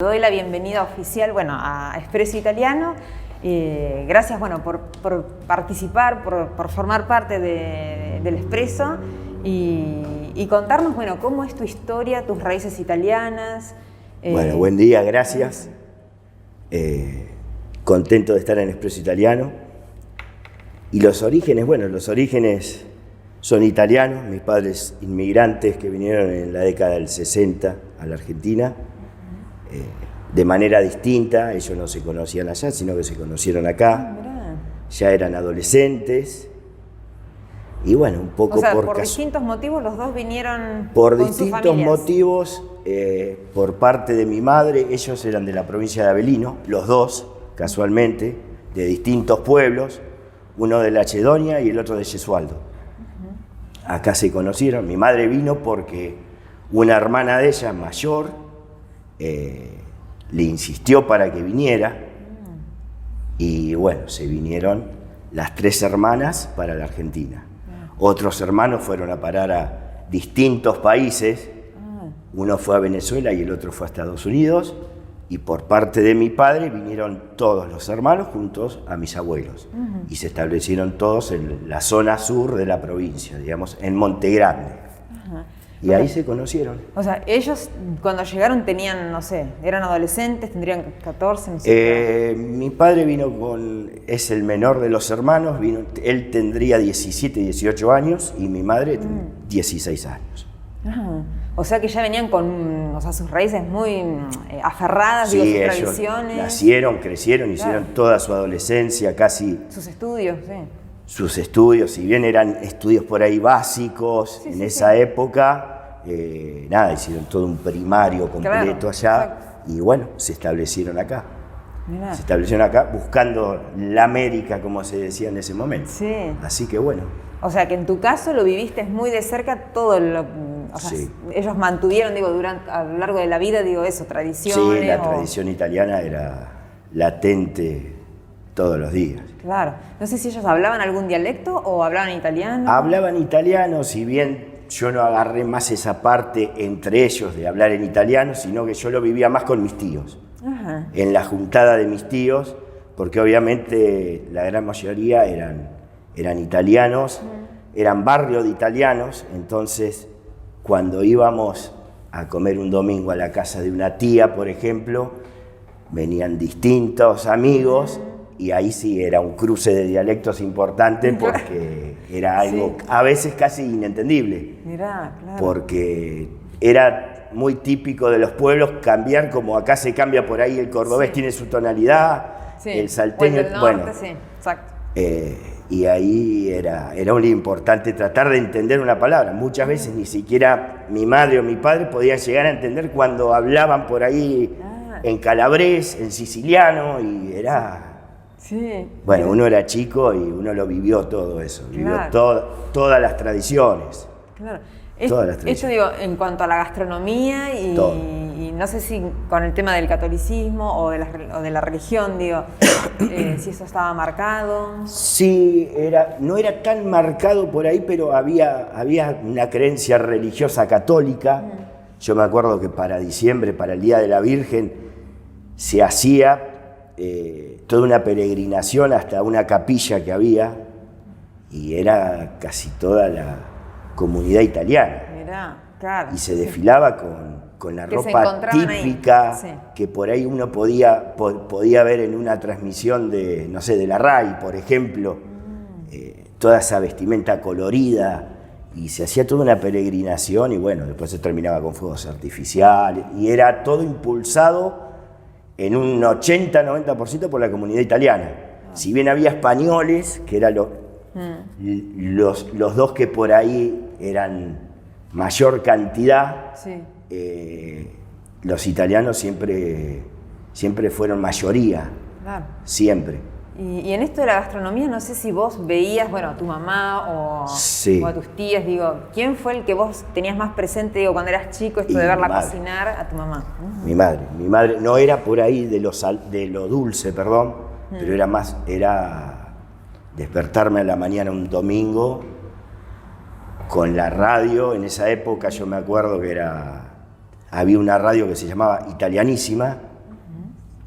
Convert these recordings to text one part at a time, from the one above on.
Doy la bienvenida oficial, a Espresso Italiano. Gracias, por participar, por formar parte del Espresso y contarnos, cómo es tu historia, tus raíces italianas. Buen día, gracias. Contento de estar en Espresso Italiano. Y los orígenes son italianos. Mis padres inmigrantes que vinieron en la década del 60 a la Argentina. De manera distinta, ellos no se conocían allá, sino que se conocieron acá, ya eran adolescentes, y un poco por distintos motivos los dos vinieron por con distintos sus familias. motivos, por parte de mi madre, ellos eran de la provincia de Avellino, los dos, casualmente, de distintos pueblos, uno de Lacedonia y el otro de Gesualdo. Acá se conocieron, mi madre vino porque una hermana de ella, mayor, le insistió para que viniera y se vinieron las tres hermanas para la Argentina. Otros hermanos fueron a parar a distintos países, uno fue a Venezuela y el otro fue a Estados Unidos, y por parte de mi padre vinieron todos los hermanos juntos a mis abuelos y se establecieron todos en la zona sur de la provincia, digamos, en Monte Grande. Y ahí se conocieron. O sea, ellos cuando llegaron tenían, eran adolescentes, tendrían 14, no sé. Mi padre es el menor de los hermanos, él tendría 17, 18 años y mi madre 16 años. O sea que ya venían con sus raíces muy aferradas, sí, sus ellos tradiciones. Nacieron, crecieron, hicieron toda su adolescencia, casi. Sus estudios, sí. Sus estudios, si bien eran estudios por ahí básicos, en esa época, hicieron todo un primario completo allá, y se establecieron acá. Mirá. Se establecieron acá buscando la América, como se decía en ese momento. Sí. Así que O sea que en tu caso lo viviste muy de cerca, sí. Ellos mantuvieron, a lo largo de la vida, tradiciones. Sí, la tradición italiana era latente todos los días. Claro. No sé si ellos hablaban algún dialecto o hablaban italiano. Hablaban italiano, si bien yo no agarré más esa parte entre ellos de hablar en italiano, sino que yo lo vivía más con mis tíos. Ajá. En la juntada de mis tíos, porque obviamente la gran mayoría eran italianos, eran barrio de italianos, entonces cuando íbamos a comer un domingo a la casa de una tía, por ejemplo, venían distintos amigos. Y ahí sí era un cruce de dialectos importante porque era algo a veces casi inentendible. Mirá, claro. Porque era muy típico de los pueblos cambiar, como acá se cambia por ahí, el cordobés tiene su tonalidad, el salteño, el norte, sí, exacto. Y ahí era un importante tratar de entender una palabra. Muchas veces ni siquiera mi madre o mi padre podían llegar a entender cuando hablaban por ahí en calabrés, en siciliano, y era... Sí. Uno era chico y uno lo vivió todo eso, vivió todas las tradiciones. Claro. Todas las tradiciones. Esto en cuanto a la gastronomía y no sé si con el tema del catolicismo o de la religión, si eso estaba marcado. Sí, no era tan marcado por ahí, pero había una creencia religiosa católica. Yo me acuerdo que para diciembre, para el Día de la Virgen, se hacía toda una peregrinación hasta una capilla que había, y era casi toda la comunidad italiana. Mirá, claro. Y se desfilaba con la ropa típica que por ahí uno podía ver en una transmisión de la RAI, por ejemplo, toda esa vestimenta colorida, y se hacía toda una peregrinación, y después se terminaba con fuegos artificiales, y era todo impulsado en un 80-90% por la comunidad italiana. Si bien había españoles, que eran los dos que por ahí eran mayor cantidad, los italianos siempre fueron mayoría, siempre. Y en esto de la gastronomía, no sé si vos veías, a tu mamá o a tus tías, ¿quién fue el que vos tenías más presente, cuando eras chico, esto de verla cocinar a tu mamá? Mi madre no era por ahí de lo dulce, pero era despertarme a la mañana un domingo con la radio. En esa época yo me acuerdo que había una radio que se llamaba Italianísima,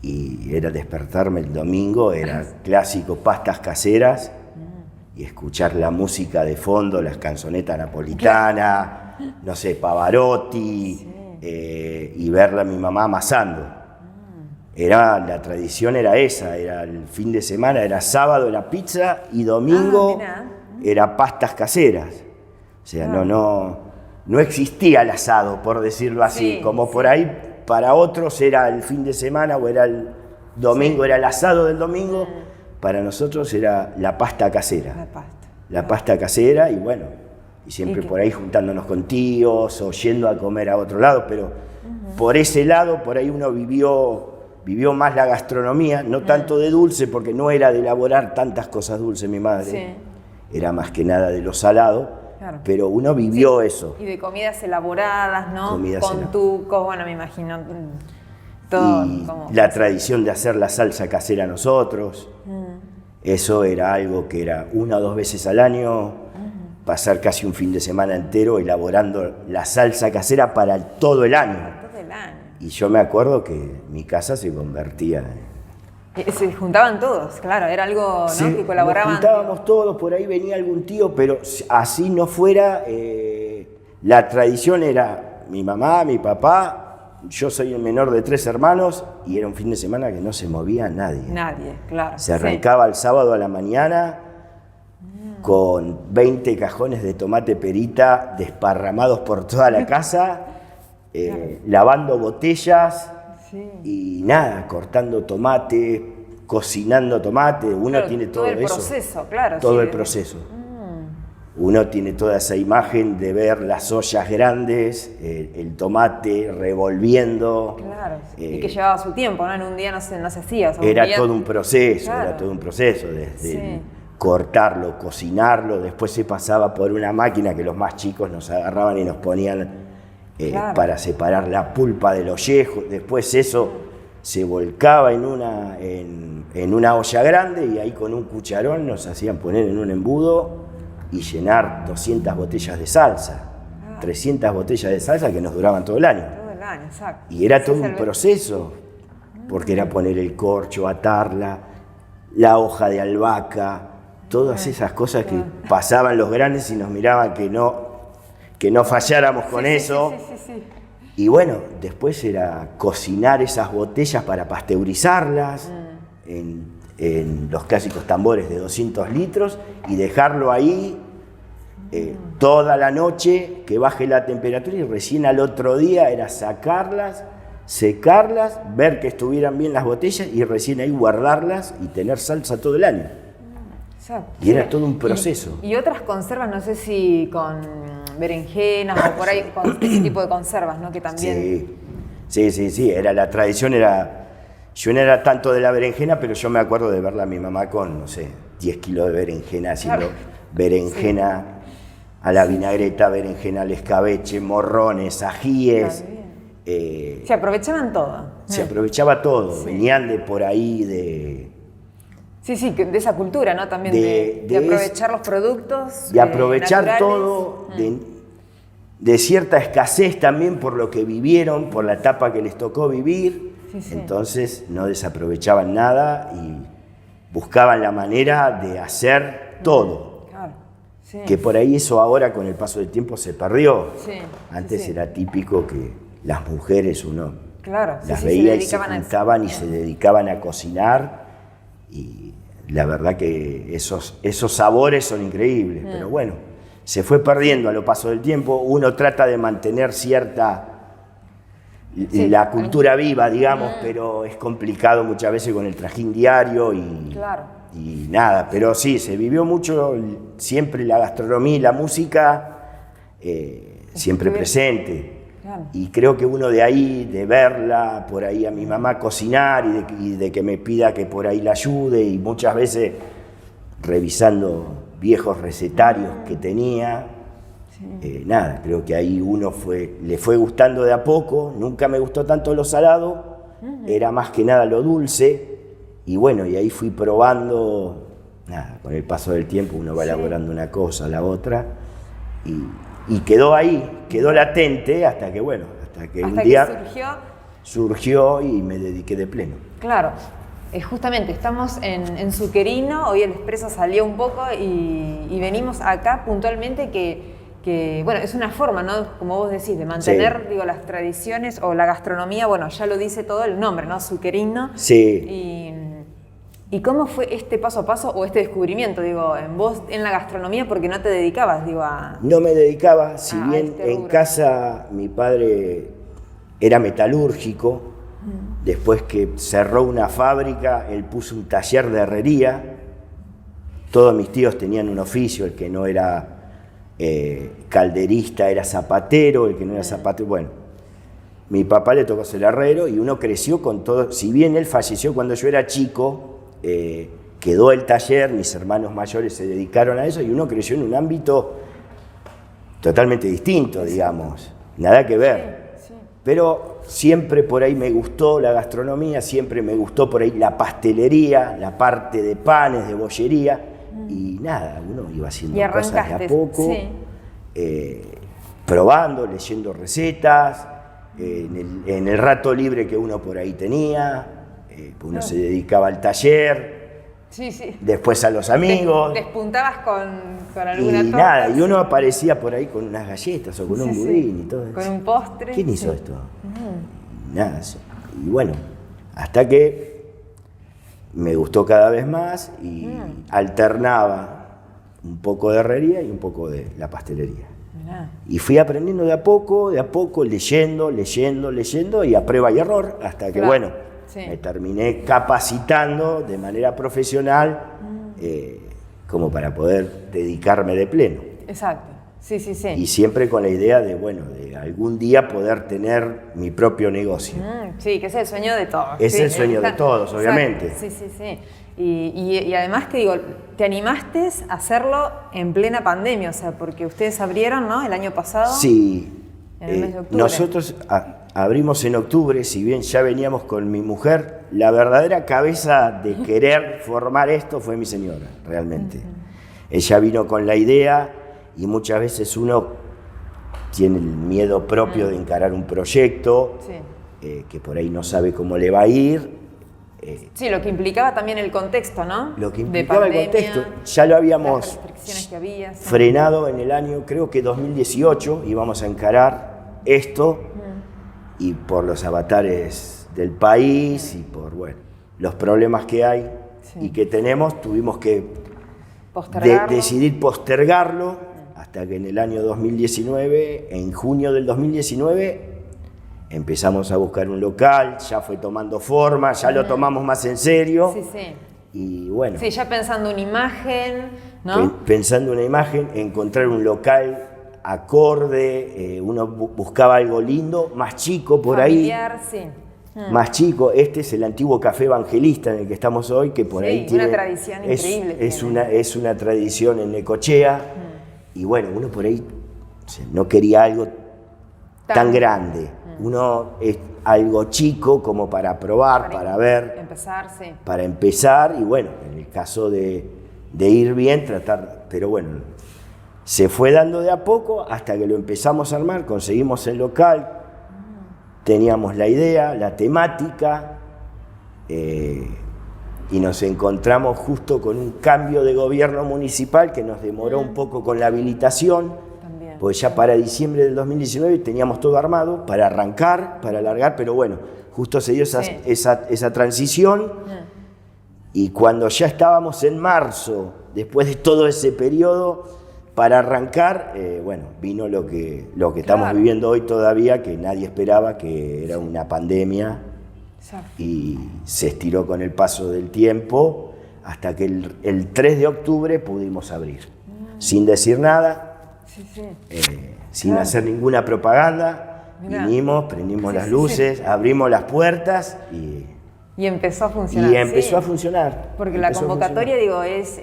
y era despertarme el domingo, era clásico pastas caseras y escuchar la música de fondo, las canzonetas napolitanas, no sé, Pavarotti, y verla a mi mamá amasando. La tradición era esa, era el fin de semana, era sábado era pizza y domingo era pastas caseras. O sea, no existía el asado, por decirlo así, como por ahí para otros era el fin de semana o era el domingo, era el asado del domingo, para nosotros era la pasta casera. La pasta casera y bueno, y siempre por ahí juntándonos con tíos o yendo a comer a otro lado, pero por ese lado, por ahí uno vivió más la gastronomía, no tanto de dulce, porque no era de elaborar tantas cosas dulces mi madre, era más que nada de lo salado. Claro. Pero uno vivió eso. Y de comidas elaboradas, ¿no? Con tucos, bueno, me imagino todo. Y la tradición de hacer la salsa casera nosotros, eso era algo que era 1 o 2 veces al año, pasar casi un fin de semana entero elaborando la salsa casera para todo el año. Y yo me acuerdo que mi casa se convertía se juntaban todos, claro, era algo, ¿no? Que colaboraban. Nos juntábamos todos, por ahí venía algún tío, pero así no fuera, la tradición era mi mamá, mi papá, yo soy el menor de 3 hermanos y era un fin de semana que no se movía nadie. Nadie, claro. Se arrancaba el sábado a la mañana con 20 cajones de tomate perita desparramados por toda la casa, lavando botellas. Y nada, cortando tomate, cocinando tomate, uno tiene todo eso. Todo el proceso, claro. Todo el proceso. Uno tiene toda esa imagen de ver las ollas grandes, el tomate revolviendo. Claro, y que llevaba su tiempo, ¿no? En un día no se hacía. O sea, era todo un proceso, desde cortarlo, cocinarlo, después se pasaba por una máquina que los más chicos nos agarraban y nos ponían para separar la pulpa del ollejo, después eso se volcaba en una olla grande y ahí con un cucharón nos hacían poner en un embudo y llenar 200 botellas de salsa, 300 botellas de salsa que nos duraban todo el año. Todo el año, exacto. Y era todo un proceso, porque era poner el corcho, atarla, la hoja de albahaca, todas esas cosas que pasaban los grandes y nos miraban que no falláramos con eso. Y bueno, después era cocinar esas botellas para pasteurizarlas en los clásicos tambores de 200 litros y dejarlo ahí toda la noche, que baje la temperatura, y recién al otro día era sacarlas, secarlas, ver que estuvieran bien las botellas y recién ahí guardarlas y tener salsa todo el año. Exacto. Y era todo un proceso. Y otras conservas, no sé si con berenjenas o por ahí, con ese tipo de conservas, ¿no? Que también... Sí, la tradición yo no era tanto de la berenjena, pero yo me acuerdo de verla a mi mamá con, no sé, 10 kilos de berenjena, haciendo berenjena a la vinagreta, berenjena al escabeche, morrones, ajíes. Se aprovechaban todo. Se aprovechaba todo, venían de por ahí de... Sí, de esa cultura, ¿no? También de aprovechar los productos. De aprovechar naturales. todo, de cierta escasez también por lo que vivieron, por la etapa que les tocó vivir. Entonces no desaprovechaban nada y buscaban la manera de hacer todo. Claro. Que por ahí eso ahora con el paso del tiempo se perdió. Antes era típico que las mujeres las veía y se juntaban y se dedicaban a cocinar. Y la verdad que esos sabores son increíbles, pero bueno, se fue perdiendo a lo paso del tiempo. Uno trata de mantener la cultura viva, digamos, pero es complicado muchas veces con el trajín diario y nada. Pero sí, se vivió mucho, siempre la gastronomía y la música siempre presente. Claro. Y creo que uno de ahí, de verla por ahí a mi mamá cocinar y de que me pida que por ahí la ayude, y muchas veces revisando viejos recetarios que tenía, nada, creo que ahí uno le fue gustando de a poco. Nunca me gustó tanto lo salado, era más que nada lo dulce, y bueno, y ahí fui probando, nada, con el paso del tiempo uno va elaborando una cosa, la otra, y quedó ahí, quedó latente hasta que un día surgió y me dediqué de pleno. Claro, justamente estamos en Suquerino, hoy el Expreso salió un poco y venimos acá puntualmente que, bueno, es una forma, ¿no? Como vos decís, de mantener, digo, las tradiciones o la gastronomía, bueno, ya lo dice todo el nombre, ¿no? Suquerino. Sí. ¿Y cómo fue este paso a paso o este descubrimiento, digo, en vos en la gastronomía, porque no te dedicabas, digo, a... No me dedicaba, si bien este en casa mi padre era metalúrgico, después que cerró una fábrica, él puso un taller de herrería, todos mis tíos tenían un oficio, el que no era calderista era zapatero, el que no era zapatero, bueno, mi papá le tocó ser herrero y uno creció con todo, si bien él falleció cuando yo era chico, quedó el taller, mis hermanos mayores se dedicaron a eso y uno creció en un ámbito totalmente distinto, digamos, nada que ver. Sí. Pero siempre por ahí me gustó la gastronomía, siempre me gustó por ahí la pastelería, la parte de panes, de bollería, y nada, uno iba haciendo cosas de a poco, probando, leyendo recetas, en el rato libre que uno por ahí tenía. Uno se dedicaba al taller, después a los amigos. Despuntabas con alguna torta. Nada, y uno aparecía por ahí con unas galletas o con un budín y todo eso. Con un postre. ¿Quién hizo esto? Nada, y bueno, hasta que me gustó cada vez más y alternaba un poco de herrería y un poco de la pastelería. Y fui aprendiendo de a poco, leyendo y a prueba y error, hasta que, bueno, me terminé capacitando de manera profesional como para poder dedicarme de pleno. Exacto, sí. Y siempre con la idea de, bueno, de algún día poder tener mi propio negocio. Sí, que es el sueño de todos. Es el sueño de todos, obviamente. Sí. Y además que digo, te animaste a hacerlo en plena pandemia, o sea, porque ustedes abrieron, ¿no? El año pasado. Sí. En el mes de octubre. Nosotros abrimos en octubre, si bien ya veníamos con mi mujer, la verdadera cabeza de querer formar esto fue mi señora, realmente. Ella vino con la idea y muchas veces uno tiene el miedo propio de encarar un proyecto que por ahí no sabe cómo le va a ir. Sí, lo que implicaba también el contexto, ¿no? Lo que implicaba el contexto, ya lo habíamos frenado en el año, creo que 2018, íbamos a encarar esto y por los avatares del país y por, bueno, los problemas que hay y que tenemos, tuvimos que decidir postergarlo hasta que en el año 2019, en junio del 2019, empezamos a buscar un local, ya fue tomando forma, ya lo tomamos más en serio. Y bueno. Sí, ya pensando una imagen, ¿no? Pensando una imagen, encontrar un local acorde, uno buscaba algo lindo, más chico por familiar, ahí. Más chico, este es el antiguo Café Evangelista en el que estamos hoy, que por ahí tiene... una tradición increíble. Es una tradición en Necochea, y bueno, uno por ahí no quería algo tan grande. Uno es algo chico como para probar, para ver, para empezar, y bueno, en el caso de ir bien, tratar, pero bueno, se fue dando de a poco hasta que lo empezamos a armar, conseguimos el local, teníamos la idea, la temática, y nos encontramos justo con un cambio de gobierno municipal que nos demoró un poco con la habilitación, porque ya para diciembre del 2019 teníamos todo armado para arrancar, para alargar, pero bueno, justo se dio esa transición, y cuando ya estábamos en marzo, después de todo ese periodo, para arrancar, bueno, vino lo que estamos viviendo hoy todavía, que nadie esperaba, que era una pandemia, y se estiró con el paso del tiempo, hasta que el 3 de octubre pudimos abrir, sin decir nada. Sin hacer ninguna propaganda, vinimos, prendimos las luces, abrimos las puertas y empezó a funcionar. Y empezó a funcionar. Porque la convocatoria, digo, es,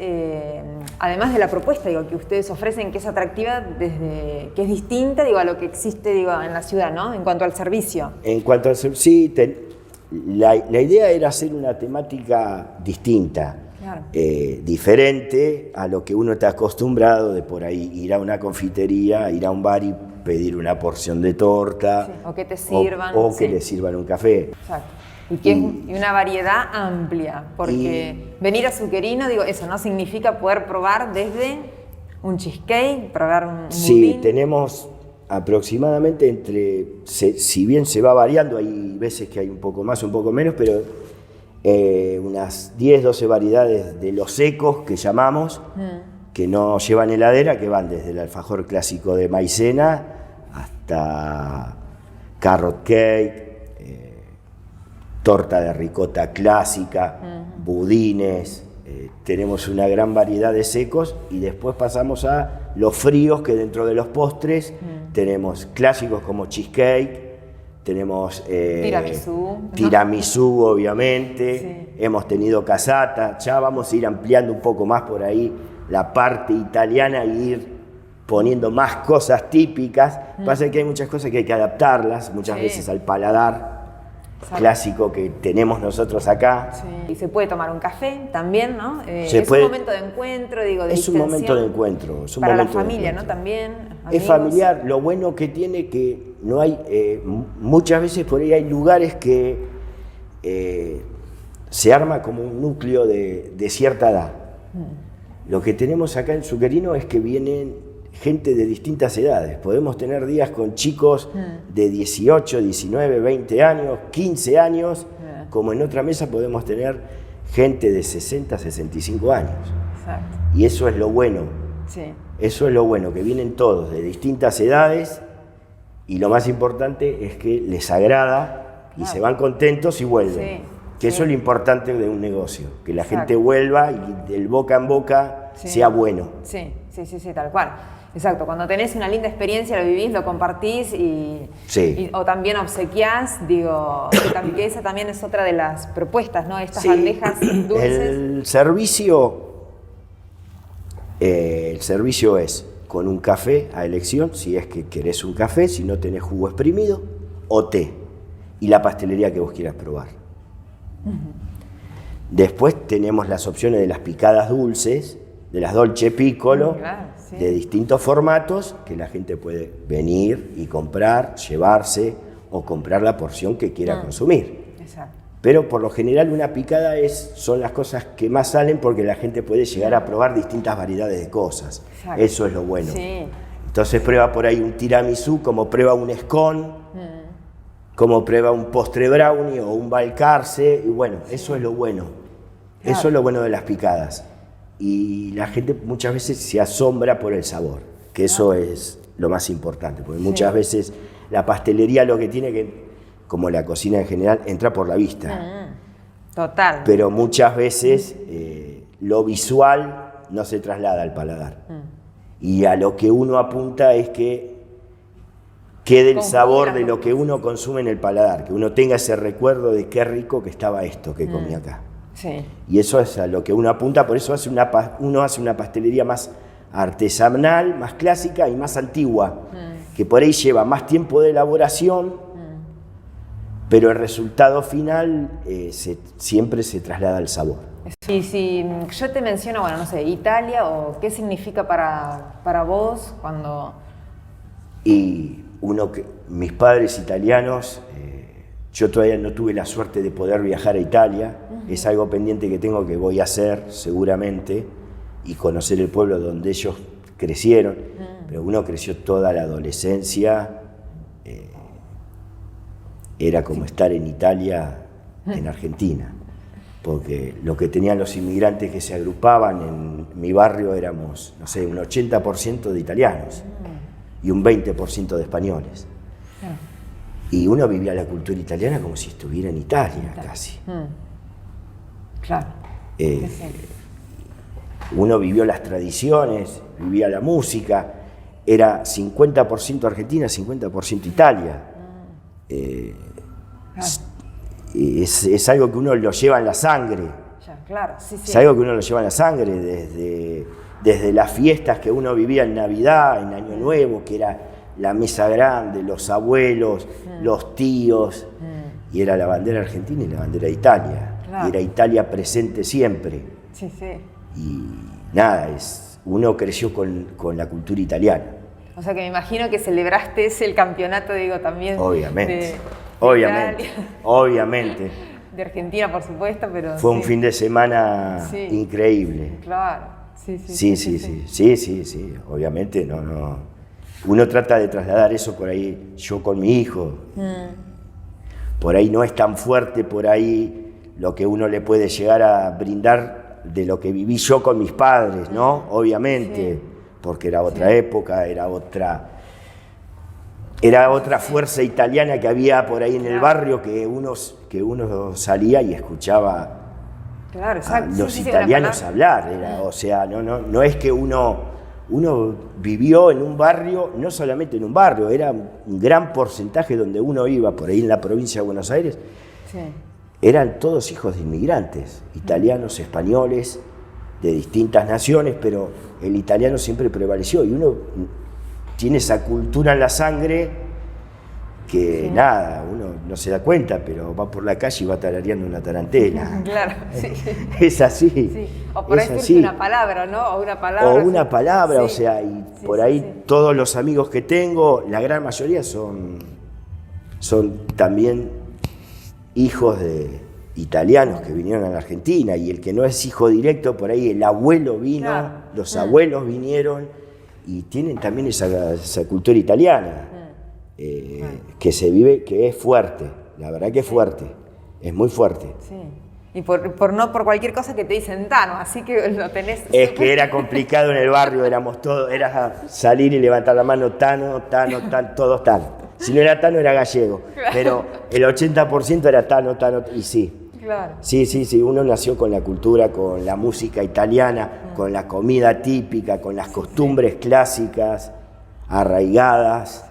además de la propuesta, digo, que ustedes ofrecen, que es atractiva, que es distinta, digo, a lo que existe, digo, en la ciudad, ¿no? En cuanto al servicio. En cuanto al servicio, sí, la idea era hacer una temática distinta. diferente a lo que uno está acostumbrado de por ahí ir a una confitería, ir a un bar y pedir una porción de torta. Sí, o que te sirvan. O que le sirvan un café. Exacto. Y una variedad amplia, porque venir a Zuccherino, digo, eso no significa poder probar desde un cheesecake, probar un budín. Sí, tenemos aproximadamente si bien se va variando, hay veces que hay un poco más, un poco menos, pero unas 10, 12 variedades de los secos que llamamos, que no llevan heladera, que van desde el alfajor clásico de maicena hasta carrot cake, torta de ricota clásica, budines, tenemos una gran variedad de secos y después pasamos a los fríos, que dentro de los postres tenemos clásicos como cheesecake, tenemos tiramisú obviamente, hemos tenido casata, ya vamos a ir ampliando un poco más por ahí la parte italiana e ir poniendo más cosas típicas. Pasa que hay muchas cosas que hay que adaptarlas muchas veces al paladar clásico que tenemos nosotros acá. Sí. Y se puede tomar un café también, ¿no? Es un momento de encuentro, digo, de Es un momento de encuentro. Es un para momento la familia, ¿no? También. Amigos. Es familiar. Lo bueno que tiene que no hay, muchas veces por ahí hay lugares que se arma como un núcleo de cierta edad. Lo que tenemos acá en Zuccherino es que vienen gente de distintas edades. Podemos tener días con chicos de 18, 19, 20 años, 15 años, como en otra mesa podemos tener gente de 60, 65 años. Exacto. Y eso es lo bueno. Sí. Eso es lo bueno, que vienen todos de distintas edades y lo más importante es que les agrada y se van contentos y vuelven. Que eso es lo importante de un negocio, que la gente vuelva y del boca en boca sea bueno. Sí, tal cual. Exacto, cuando tenés una linda experiencia, lo vivís, lo compartís o también obsequiás, digo, que esa también es otra de las propuestas, ¿no? Estas bandejas dulces. El servicio es con un café a elección, si es que querés un café, si no tenés jugo exprimido, o té, y la pastelería que vos quieras probar. Después tenemos las opciones de las picadas dulces, de las dolce piccolo, de distintos formatos, que la gente puede venir y comprar, llevarse o comprar la porción que quiera consumir. Exacto. Pero por lo general una picada son las cosas que más salen porque la gente puede llegar a probar distintas variedades de cosas. Exacto. Eso es lo bueno. Sí. Entonces prueba por ahí un tiramisú, como prueba un scone, como prueba un postre brownie o un balcarce, y bueno, eso es lo bueno. Claro. Eso es lo bueno de las picadas. Y la gente muchas veces se asombra por el sabor, que eso es lo más importante, porque muchas veces la pastelería lo que tiene que, como la cocina en general, entra por la vista. Total. Pero muchas veces lo visual no se traslada al paladar. Y a lo que uno apunta es que quede el sabor de lo que uno consume en el paladar, que uno tenga ese recuerdo de qué rico que estaba esto que comí acá. Sí. Y eso es a lo que uno apunta, por eso uno hace una pastelería más artesanal, más clásica y más antigua, que por ahí lleva más tiempo de elaboración, pero el resultado final siempre se traslada al sabor. Y si yo te menciono, bueno, no sé, Italia, o qué significa para vos cuando... Y mis padres italianos, yo todavía no tuve la suerte de poder viajar a Italia, es algo pendiente que tengo, que voy a hacer seguramente, y conocer el pueblo donde ellos crecieron, pero uno creció toda la adolescencia, era como estar en Italia, en Argentina, porque lo que tenían los inmigrantes que se agrupaban en mi barrio éramos, no sé, un 80% de italianos y un 20% de españoles. Y uno vivía la cultura italiana como si estuviera en Italia, casi. Claro. Uno vivió las tradiciones, vivía la música, era 50% Argentina, 50% Italia. Es algo que uno lo lleva en la sangre. Claro, Es algo que uno lo lleva en la sangre desde las fiestas que uno vivía en Navidad, en Año Nuevo, que era la mesa grande, los abuelos, los tíos, y era la bandera argentina y la bandera de Italia. Claro. Y era Italia presente siempre. Y nada, uno creció con la cultura italiana. O sea que me imagino que celebraste el campeonato, digo, también. Obviamente, Italia, obviamente. de Argentina, por supuesto, pero Fue un fin de semana increíble. Claro, sí, obviamente, no. Uno trata de trasladar eso por ahí, yo con mi hijo. Por ahí no es tan fuerte, por ahí lo que uno le puede llegar a brindar de lo que viví yo con mis padres, ¿no? Obviamente, porque era otra época, era otra fuerza italiana que había por ahí en el barrio que uno salía y escuchaba a los italianos hablar. O sea, no es que uno vivió en un barrio, no solamente en un barrio, era un gran porcentaje donde uno iba, por ahí en la provincia de Buenos Aires, eran todos hijos de inmigrantes, italianos, españoles, de distintas naciones, pero el italiano siempre prevaleció y uno tiene esa cultura en la sangre que nada, uno no se da cuenta, pero va por la calle y va tarareando una tarantela. Claro, Es así. Sí. O por ahí surge una palabra, ¿no? O una palabra. O sea, y por ahí todos los amigos que tengo, la gran mayoría son también hijos de italianos que vinieron a la Argentina, y el que no es hijo directo, por ahí el abuelo vino, los abuelos vinieron, y tienen también esa cultura italiana. Que se vive, que es fuerte, la verdad que es fuerte, es muy fuerte. Sí. Y no por cualquier cosa que te dicen Tano, así que lo tenés. Es que era complicado en el barrio, éramos todos, era salir y levantar la mano, Tano, todos Tano. Si no era Tano era gallego, pero el 80% era Tano, y sí. Claro. Sí, uno nació con la cultura, con la música italiana, con la comida típica, con las costumbres clásicas, arraigadas.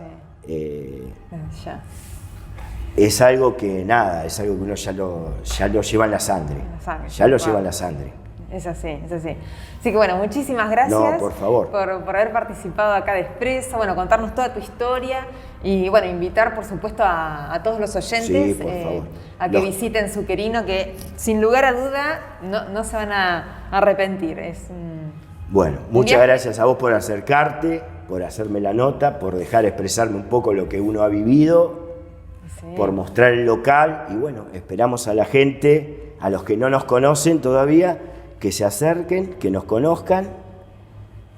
Es algo que es algo que uno ya lo lleva en la sangre. Lleva en la sangre. Es así. Así que bueno, muchísimas gracias. No, por favor. Por haber participado acá de Expreso, bueno, contarnos toda tu historia y bueno, invitar por supuesto a todos los oyentes por favor. a que visiten Zuccherino, que sin lugar a duda no se van a arrepentir. Bueno, muchas gracias a vos por acercarte, por hacerme la nota, por dejar expresarme un poco lo que uno ha vivido, por mostrar el local, y bueno, esperamos a la gente, a los que no nos conocen todavía, que se acerquen, que nos conozcan,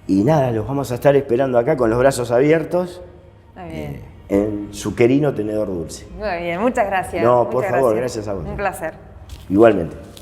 y nada, los vamos a estar esperando acá con los brazos abiertos, en Zuccherino Tenedor Dulce. Muy bien, muchas gracias. No, por favor, gracias a vos. Un placer. Igualmente.